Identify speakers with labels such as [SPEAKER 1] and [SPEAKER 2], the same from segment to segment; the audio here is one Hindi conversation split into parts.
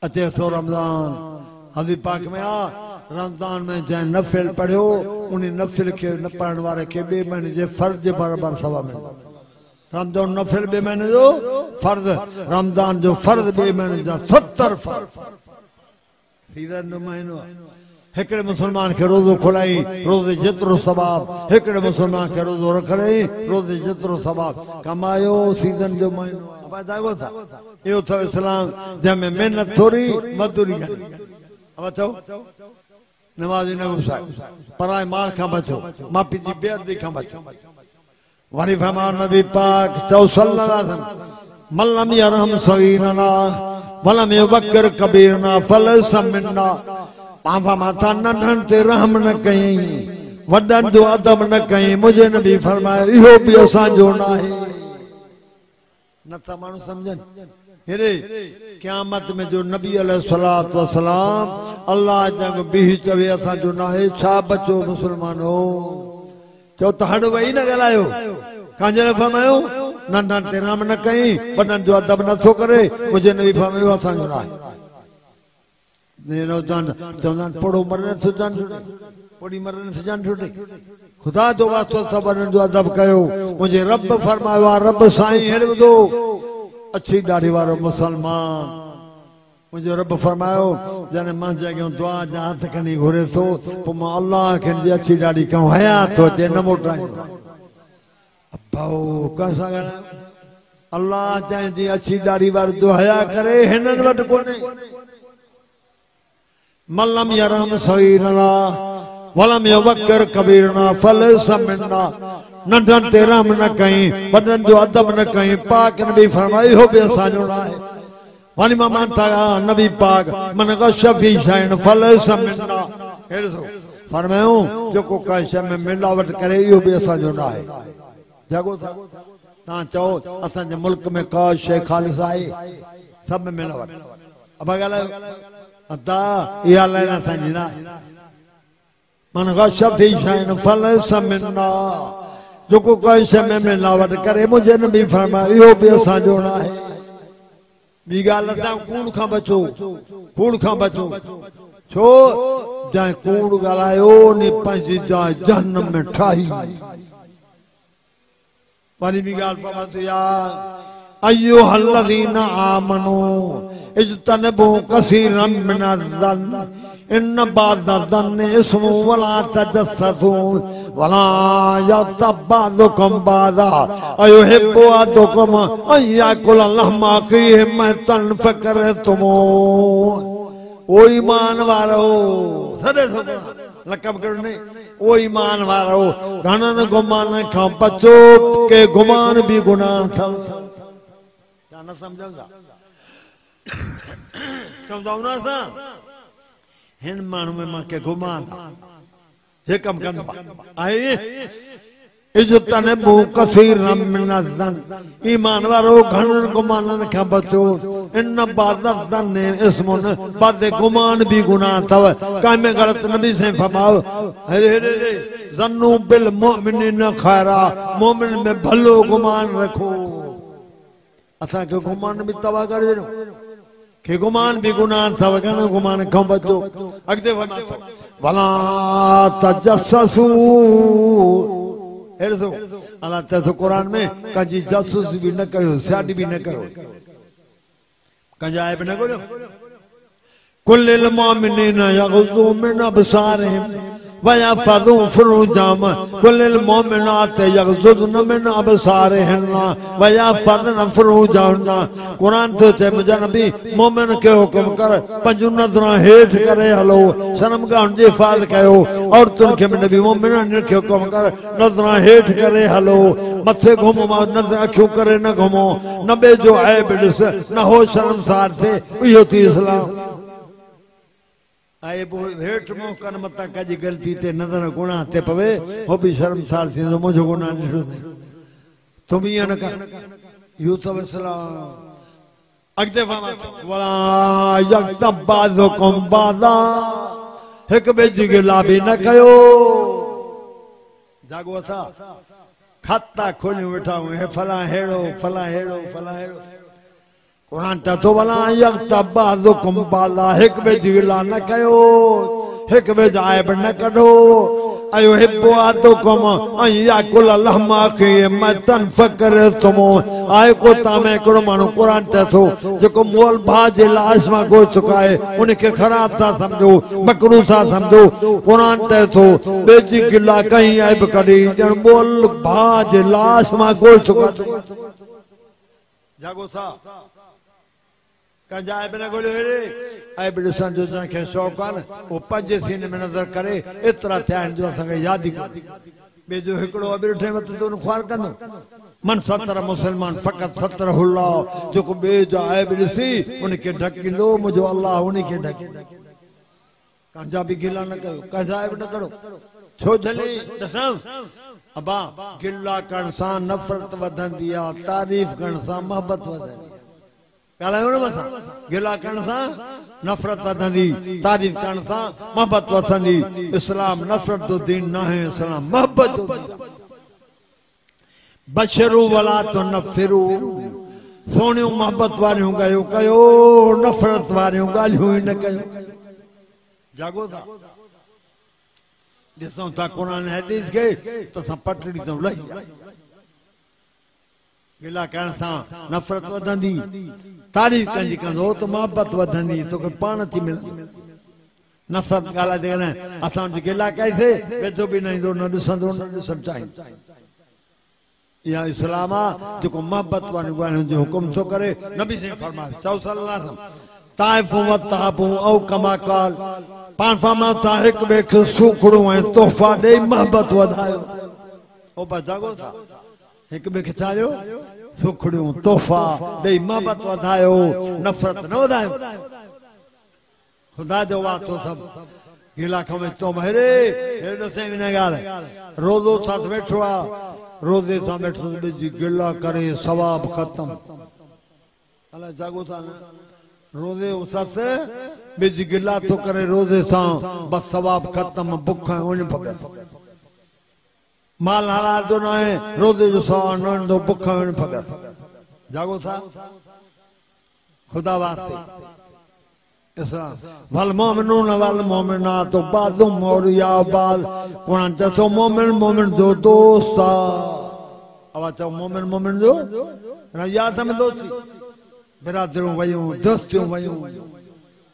[SPEAKER 1] अचे सो रमज़ान हदीस पाक में आ रमज़ान में जंहिं नफ़िल पढ़ियो उन नफ़िल के न पढ़ण वारे के ॿिए महीने जे फर्ज़ जे बराबरि सवाब मिलंदो। रमज़ान नफ़िल ॿिए महीने जो फर्ज़, रमज़ान जो फर्ज़ ॿिए महीने जा 70 फर्ज़। सीज़न जो महीनो हिकिड़े मुसलमान के रोज़ो खुलाई रोज़े जेतिरो सवाब, हिकिड़े मुसलमान के रोज़ो रखड़े रोज़े जेतिरो सवाब कमायो। सीज़न जो महीनो जागो था इहो अथव इस्लाम जंहिंमें महिनत थोरी मज़दूरी घणी। अब चओ नमाज़ी न घुसायो, पराए माल खां बचो, मापी जी बेअदबी खां बचो। वरी फरमायो नबी पाक चओ सल्लल्लाहु अलैहि वसल्लम मल्लम यरहम सगीरना वलम युबक्किर कबीरना फलैस मिन्ना। पापा माता नंढन ते रहम न कई, वडन जो अदब न कई, मुझे नबी फरमायो इहो भी असांजो न आहे। नथा माण्हू सम्झनि हेरे क़यामत में जो नबी अलैहिस्सलातु वस्सलाम अल्लाह जंग बीह चवे असांजो न आहे। छा बचो मुसलमानो, चओ त हड़ वही न ॻाल्हायो। कांजल फरमायो नंढन ते रहम न कई, वडन जो अदब नथो करे, मुझे नबी फरमायो असांजो न आहे। चवंदा पढ़ो मरन सुजान छुटे, पढ़ी मरन सुजान छुटे। खुदा जो वास्तो सभन जो अदब कयो। मुझे रब फरमायो आहे, रब साईं हेरे ॿुधो अच्छी दाढ़ी वारो मुसलमान, मुझे रब फरमायो जने मां जॻहियूं दुआ जा हथ खणी घुरे थो पोइ मां अल्लाह खे अच्छी दाढ़ी कयूं हया थो अचे न मोटाईंदो। भाऊ कंहिंसां ॻाल्हायो अल्लाह जंहिंजी अच्छी दाढ़ी वारो जो हया करे हिननि वटि कोन्हे। मल्लम यरहम सगीरना वलम युबक्किर कबीरना फलैस मिन्ना। नंढन ते रहम न कई, वडन जो अदब न कई, पाक नबी फरमायो इहो भी असांजो न आहे। वरी मां मान था नबी पाक मन गशफी शैन फलैस मिन्ना। हेड़ो फरमायो जेको कंहिं शइ में मिलावट करे इहो भी असांजो न आहे। जागो था तव्हां चओ असांजे मुल्क में का शइ ख़ालिस आहे, सब में मिलावट। अब ॻाल्हायो अदा इहा लाइन असांजी न आहे। मन गशफी शैन फलैस मिन्ना, जेको कंहिं शइ में मिलावट करे मुझे नबी फरमायो इहो भी असांजो न आहे। ॿी ॻाल्हि असां कूड़ खां बचो, कूड़ खां बचो। छो जंहिं कूड़ ॻाल्हायो ने पंहिंजी जाइ जहन्नम में ठाही। वरी ॿी ॻाल्हि फरमायो या अय्युहल्लज़ीना आमनू इज्तनिबू कसीरम मिनज़्ज़न्न इन बाज़-ज़न्न इस्मु वला तजस्ससू वला यग़्तब बाज़ुकुम बाज़ा अयुहिब्बु अहदुकुम अन याकुल लहमा अखीहि मैतन फकरतुम। ओ ईमान वारो सदे लकब करो नहीं, ओ ईमान वारो घणनि गुमान खां बचो के गुमान भी गुनाह था। क्या न समझो समझाऊ ना सा हिन माण्हू में मां के गुमान हे कम कंदो आहे। इज्तनिबू कसीरम मिनज़्ज़न्न ईमान वारो घणनि गुमाननि खां बचो। इन बाज़-ज़न्न इस्मुन बाज़ गुमान भी गुनाह अथव। कंहिं में ग़लत नबी से फरमायो हेरे हेरे ज़न्नू बिल मुमिनीन खैरा, मोमिन में भलो गुमान रखो। असांखे गुमान भी तबाह करे ॾिनो के गुमान भी गुनाह अथव, घणनि गुमान खां बचो। अॻिते फरमायो वला तजस्ससू। हेड़ो अल्लाह त कुरान में कंहिंजी जासूस भी न कयो, साॾी भी न कयो, कंहिंजा ऐब न कयो। कुल्लिल मुमिनीना यग़ुज़्ज़ू मिन अबसारिहिम वयहफ़ज़ू फ़ुरूजहुम कुल्लिल मुमिनाति यग़ुज़्ज़ुन मिन अबसारिहिन्ना वयहफ़ज़न फ़ुरूजहुन्ना। कुरान तो चए मुंहिंजा नबी मोमिन खे हुकुम कर पंहिंजूं नज़रां हेठि करे हलो, शर्मगाहुनि जी हिफ़ाज़त कयो। औरतुनि खे बि नबी मोमिननि खे हुकुम कर नज़रां हेठि करे हलो, मथे घुमो नज़र अखियूं करे न घुमो, न ॿिए जो ऐब ॾिस, न हो शर्मसार थिए। इहो थी इस्लाम। ऐब हेठि मुंहुं कर मतां कंहिंजी ग़लती ते नज़र गुनाह ते पवे हो भी शर्मसार थींदो, मुंहिंजो गुनाह ॾिठो तुम ईअं न कर। इहो अथव इस्लाम। अॻिते वला यग़्तब बाज़ुकुम बाज़ा, हिक ॿिए जी गिलाबी न कयो। जागो असां खाता खोलियूं वेठा आहियूं, हे फलां हेड़ो फलां हेड़ो फलां हेड़ो। कुरान त तो वला यक्तब बाज़ुकुम बाज़ा हिक बे जी गिला न कयो हिक बे जा ऐब न कढो अयुहिब्बु अहदुकुम अन याकुल लहमा अखीहि मैतन फकरतुम आए को तामे हिकिड़ो माण्हू कुरान त थो जेको मोल भाउ जे लाश मां गोश्त खाए उनखे ख़राब था सम्झो मकरूह था सम्झो कुरान त थो ॿिए जी गिला कहीं ऐब कढी ॼण मोल भाउ जे लाश मां गोश्त खाधो जागो था कंजा ऐब न ॻोल्हियो हेॾे ऐब ॾिसण जो जंहिंखे शौक़ु आहे न उहो पंहिंजे सीने में नज़र करे एतिरा थिया आहिनि जो असांखे यादि ई कोन्हे ॿिए जो हिकिड़ो अबिर ठहे वरितो त उन ख्वार कंदो मन सतर मुसलमान फ़क़त सतर हुल्ला जेको ॿिए जा ऐब ॾिसी उनखे ढकींदो मुंहिंजो अलाह उनखे ढकींदो कंहिंजा बि गिला न कयो कंहिंजा ऐब न करो छो झले ॾिसां अबा गिला करण सां नफ़रत वधंदी आहे तारीफ़ करण सां मोहबत वधंदी आहे ॻाल्हायो न मथां गिला करण सां नफ़रत वधंदी तारीफ़ करण सां मोहबत वधंदी इस्लाम नफ़रत जो दीन न है इस्लाम मोहबत जो दीन बशरू वला तो नफ़िरू सोनियूं मोहबत वारियूं ॻाल्हियूं कयो नफ़रत वारियूं ॻाल्हियूं ई न कयो जागो था ॾिसूं था क़ुरान हदीस खे त असां पटड़ी तां लही गिला करण सां नफ़रत वधंदी तारीफ़ कंदी कंदो त मोहबत वधंदी तोखे पाण थी मिलंदी नफ़रत ॻाल्हाए ते कॾहिं असां गिला कईसीं वेझो बि न ईंदो न ॾिसंदो न ॾिसणु चाहींदो इहा इस्लाम आहे जेको मोहबत वारियूं ॻाल्हियुनि जो हुकुम थो करे नबी साईं फरमायो चओ सल्लल्लाहु अलैहि वसल्लम ताइफ़ू व ताबू औ कमा क़ाल पाण फरमायो था हिक ॿिए खे सूखड़ूं ऐं तोहफ़ा ॾेई मोहबत वधायो ओ बस जागो था हिक ॿिए खे छा ॾियो सूखड़ियूं तोहफ़ा ॾेई मोहबत वधायो नफ़रत न वधायो ख़ुदा जो वास्तो सभु गिला खमे तो हेरे हेॾो से हिन ॻाल्हि रोज़ो साथ वेठो आहे रोज़े सां वेठो जी गिला करे सवाब ख़तम अलाए जागो था न रोज़े सस बिज गिला तो करे रोज़े सां बस सवाब ख़तम बुख उन पके माल हलाल जो न है रोज़े जो सवा न दो बुख उन पके जागो था खुदा वास्ते इस्लाम वल मोमिनून वल मोमिनात बाज़ुम औलिया बाज़ कुरान चतो मोमिन मोमिन जो दोस्त आवा चो मोमिन मोमिन जो याद में दोस्ती बिरादरूं वयूं दोस्तियूं वयूं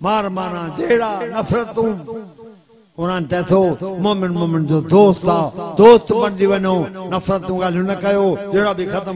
[SPEAKER 1] मार माना जेड़ा नफ़रतूं कुरान चतो मोमिन मोमिन जो दोस्त आ दोस्त बणजी वञो नफ़रतूं ॻाल्हियूं न कयो जेड़ा बि ख़त्म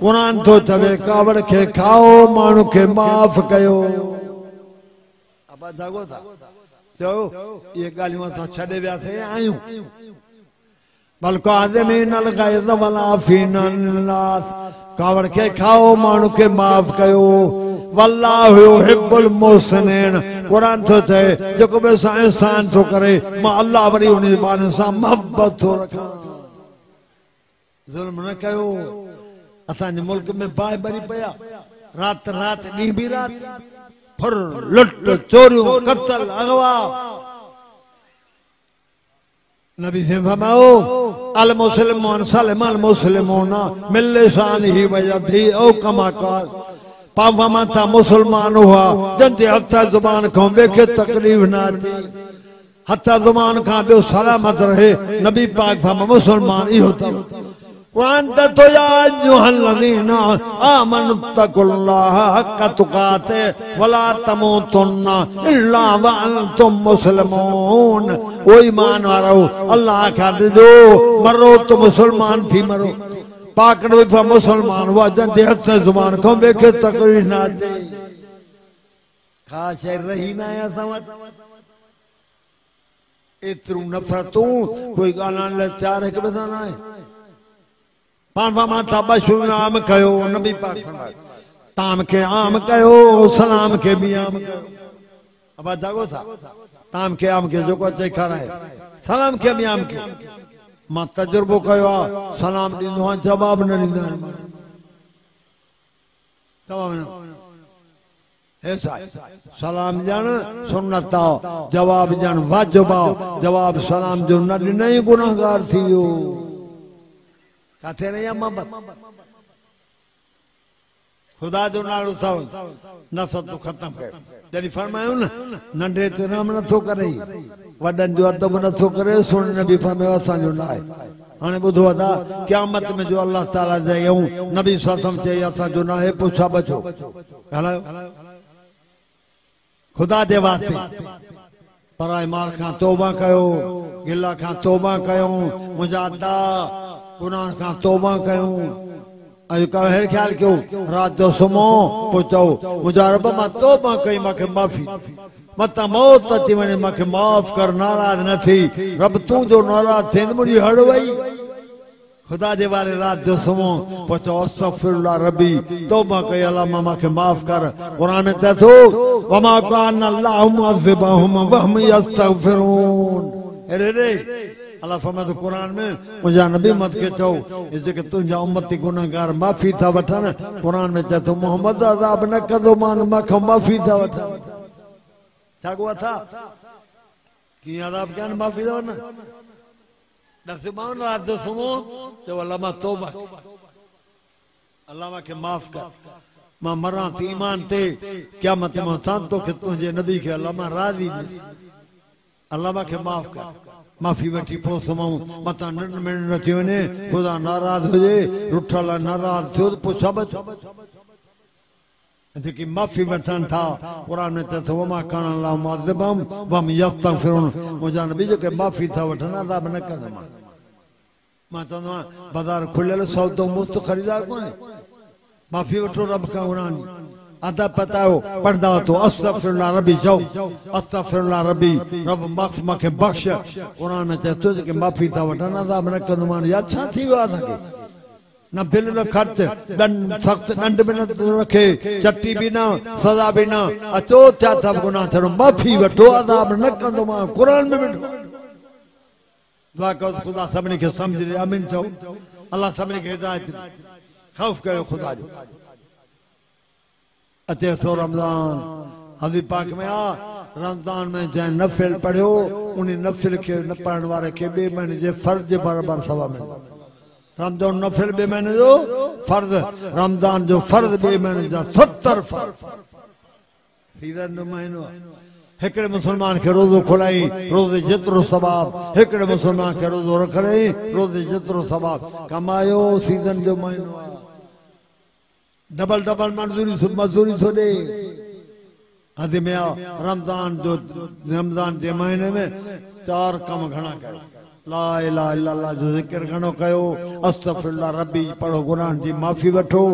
[SPEAKER 1] कुरान तो चवे कावड़ के खाओ माण्हू खे माफ़ कयो अब जागो था चओ ये ॻाल्हियूं असां छॾे वियासीं आहियूं बल्काज़िमीन अलग़ैज़ वल्आफ़ीन अन्नास कावड़ के खाओ माण्हू खे माफ़ कयो वल्लाहु युहिब्बुल मुहसिनीन कुरान तो चए जेको बि सां इंसान थो करे मां अल्लाह वरी उन बाने सां मोहब्बत थो रखां ज़ुल्म न कयो असांजे मुल्क में बाहि भरी पिया रात रात ॾींहुं बि रात फुर लुट चोरियूं क़त्ल अगवा नबी से फरमाओ अल मुस्लिमून सलमल मुस्लिमून मिन लिसानिही व यदिही औ कमा क़ाल पावमा था मुसलमान हुआ जंहिंजे हथ ज़ुबान खां ॿिए खे तकलीफ़ न अचे हथ ज़ुबान खां ॿियो सलामत रहे नबी पाक फरमा मुसलमान इहो अथव कुरान तो या अय्युहल्लज़ीना आमनु तक़ुल्लाह हक़ तुक़ाते वला तमूतुन्ना इल्ला व अंतुम मुस्लिमून ओ ईमान वारो अल्लाह खां ॾिजो मरो तो मुसलमान थी मरो पाक नबी मुसलमान हुआ जंहिंजे हथ ज़ुबान खां ॿिए खे तकलीफ़ न अचे ख़ासि शइ रही न आहे असां वटि एतिरियूं नफ़रतूं कोई ॻाल्हाइण लाइ तयारु हिक ॿिए सां न आहे पाण फरमा था बशूर आम कयो नबी पाक फरमायो ताम के आम कयो सलाम के भी आम कयो अब जागो था ताम के आम के जो को चई खाराए सलाम के भी आम के मां तजुर्बो कयो आहे सलाम ॾींदो आहियां जवाब न ॾींदा आहिनि जवाब न सलाम जन सुन्नत जवाब जन वाजिब जवाब सलाम जो न नहीं गुनाहगार थी यो काथे नहीं मोहब्बत खुदा जो नालो सब नफरत तो खत्म कर जड़ी फरमायो न नंढे ते राम न थो करे वडन जो अदब न थो करे सुन नबी फरमायो असा जो ना है हाने बुधो था क़यामत में जो अल्लाह ताला जयऊं नबी सल्लल्लाहु अलैहि वसल्लम असा जो ना है पूछा बचो हलायो खुदा दे वास्ते पराए माल खां तौबा कयो गिला खां तौबा कयो मुजादा गुनाह खां तौबा कयो अज का हेर ख्याल क्यों रात जो सुमो पूछो मुझा रब मां तौबा कई माखे माफी मता मौत अची वने माखे माफ कर नाराज न थी रब तू जो नाराज थे मुझी हड़ वई खुदा जे वाले रात जो सुमो पूछो अस्तगफिरुल्लाह रब्बी तौबा कई अल्लाह माखे माफ कर कुरान में तथो वमा कान अल्लाहु मुअज़्ज़िबहुम व हम यस्तगफिरून रे अल्लाह फरमाए तो कुरान में मुझा नबी मत के चो इसे के तुझा उम्मती गुनाहगार माफी था वठन कुरान में चतो मोहम्मद अज़ाब न कदो मान माखे माफी था वठन छागो था कि अज़ाब क्या माफी था वठन नसीबान रात जो सुमो तो अल्लाह मा तौबा अल्लाह माखे माफ कर मां मरा ते ईमान ते क़यामत में सांतो के तुझे नबी के अल्लाह मा राजी अल्लाह माखे माफ कर माफी वठी पो सुमाऊं मता नंढ में न थी वने खुदा नाराज हुजे रुठल नाराज थियो तो पूछा बचो कि माफी वठन था कुरान में तो वमा कान अल्लाहु मुअज़्ज़िबहुम व हम यस्तगफिरून मुझा नबी जो के माफी था वठन अज़ाब न कदम मां तो बाजार खुलल सौदो मुफ्त खरीदार कोने माफी वठो रब का कुरान अदा पता हो पढ़दा तो अस्तगफिरुल्लाह रब्बी जाओ अस्तगफिरुल्लाह रब्बी रब माफ माखे बख्श कुरान में तो तुझ के माफी था वठन अज़ाब न कदम या अच्छा थी वा था न बिल न खर्च दंड सख्त दंड में न रखे चट्टी भी ना सजा भी ना अचो क्या था गुनाह थरो माफी वठो अज़ाब न कंदो मां कुरान में बैठो दुआ करो खुदा सबने के समझ ले आमीन चो अल्लाह सबने के हिदायत खौफ कयो खुदा जो अते सो रमजान हदीस पाक में आ रमजान में जै नफिल पढ़ियो उन नफिल के न पढ़न वाले के बे महीने जे फर्ज बराबर सवा में रमजान नफिल बे महीने जो फर्ज रमजान जो फर्ज बे महीने जा 70 फर्ज सीजन जो महीनो एकड़े मुसलमान के रोजो खुलाई रोजे जितरो सवाब एकड़े मुसलमान के रोजो रखरे रोजे जितरो सवाब कमायो सीजन जो महीनो डबल डबल मजदूरी थो दे हद में रमजान के महीने में 4 कम घना कयो ला इलाहा इल्लल्लाह जो जिक्र घणो कयो अस्तगफिरुल्लाह रब्बी पढ़ो गुनाह जी माफी वठो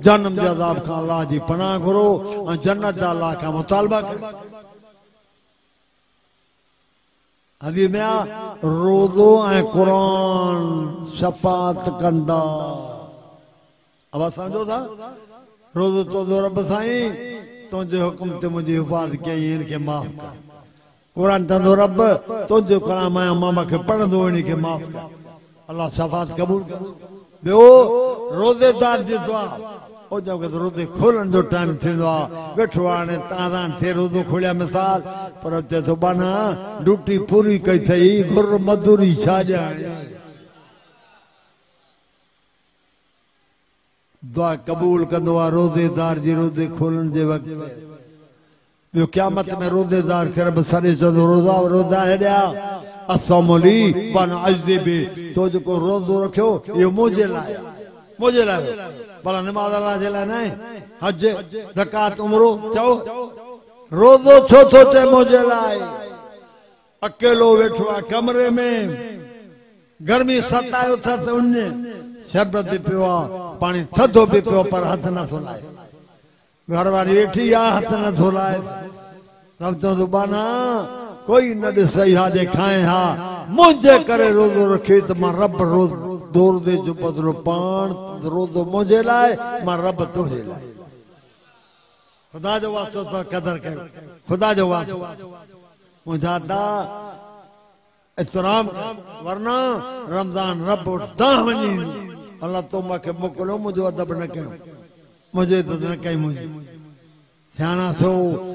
[SPEAKER 1] जन्म जे अज़ाब खां अल्लाह जी पनाह घुरो और जन्नत जा अल्लाह का मुतालबा कयो हदीस में रोज़ो ऐं कुरान शफाअत कंदा अब समझो था रोज़ो तो रब साईं तुझे हुक्म ते मुझे हिफाज़त कई इनके माफ कर कुरान तंदो रब तुझो कलाम आया मामा के पढ़ंदो इनके माफ कर अल्लाह शफाअत कबूल कर बे रोज़ेदार जी दुआ ओ जब रोज़े खोलन जो टाइम थींदो आ बैठो आने ताज़ान थे रोज़ो खोलिया मिसाल पर ते तो बना ड्यूटी पूरी कई थई गुर मजदूरी छा ॼाणे दुआ कबूल कंदो आ रोज़ेदार जी रोज़े खोलन जे वक्त यो क़यामत में रोज़ेदार के रब सरे चंदो रोज़ा रोज़ा हेॾिया असमली वन अजदबी तो जो रोज़ो रखियो यो मुझे लाए भला नमाज अल्लाह जे लाए नहीं हज ज़कात उमरो चओ रोज़ो छो थो चे मुझे लाए अकेलो वेठो आ कमरे में गर्मी सतायो था तो उन शरबत भी पियो आ पानी थधो भी पियो पर हथ न थो लाए घर वाली वेठी आ हथ न थो लाए रब तो जुबाना कोई न ॾिसई हा खाए हा मुझे करे रोज़ो रखे तो मां रब रोज़ दूर दे जो बदलो पान रोज़ो मुझे लाए मां रब तुझे लाए खुदा जो वास्तो तो कदर कर खुदा जो वास्तो मुझा दा एहतराम वरना रमजान रब उठदा वनी अल्लाह तो माके मोकलो मुझे अदब न कयो मुझे तो न कई मुझे ध्याना सो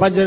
[SPEAKER 1] 5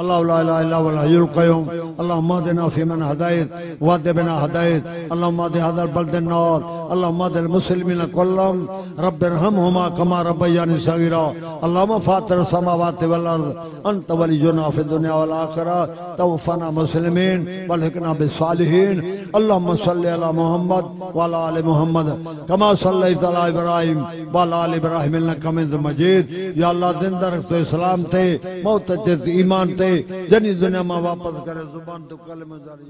[SPEAKER 1] अल्लाह ला इलाहा इल्ला हुवल हय्युल क़य्यूम अल्लाहुम्मा अहदिना फ़ीमन हदैत वहद बिना हदैत अल्लाहुम्मा अहदि हज़ल बल्दन नौर अल्लाहुम्मा अहदिल मुस्लिमीन कुल्लहुम रब्बिरहमहुमा कमा रब्बयानी सगीरा अल्लाहुम्मा फ़ातिर समावाति वल अर्ज़ अंत वलियुना फ़िद दुनिया वल आखिरह तवफ़्फ़ना मुस्लिमीन वल्हिक़ना बिस्सालिहीन अल्लाहुम्मा सल्लि अला मुहम्मद व अला आलि मुहम्मद कमा सल्लैता अला इब्राहीम व अला आलि इब्राहीम इन्नका हमीदुम मजीद। या अल्लाह जिंदा रख तो इस्लाम थे, मौत ईमान थे, जनी दुनिया में वापस करे जुबान तो कलमा जारी।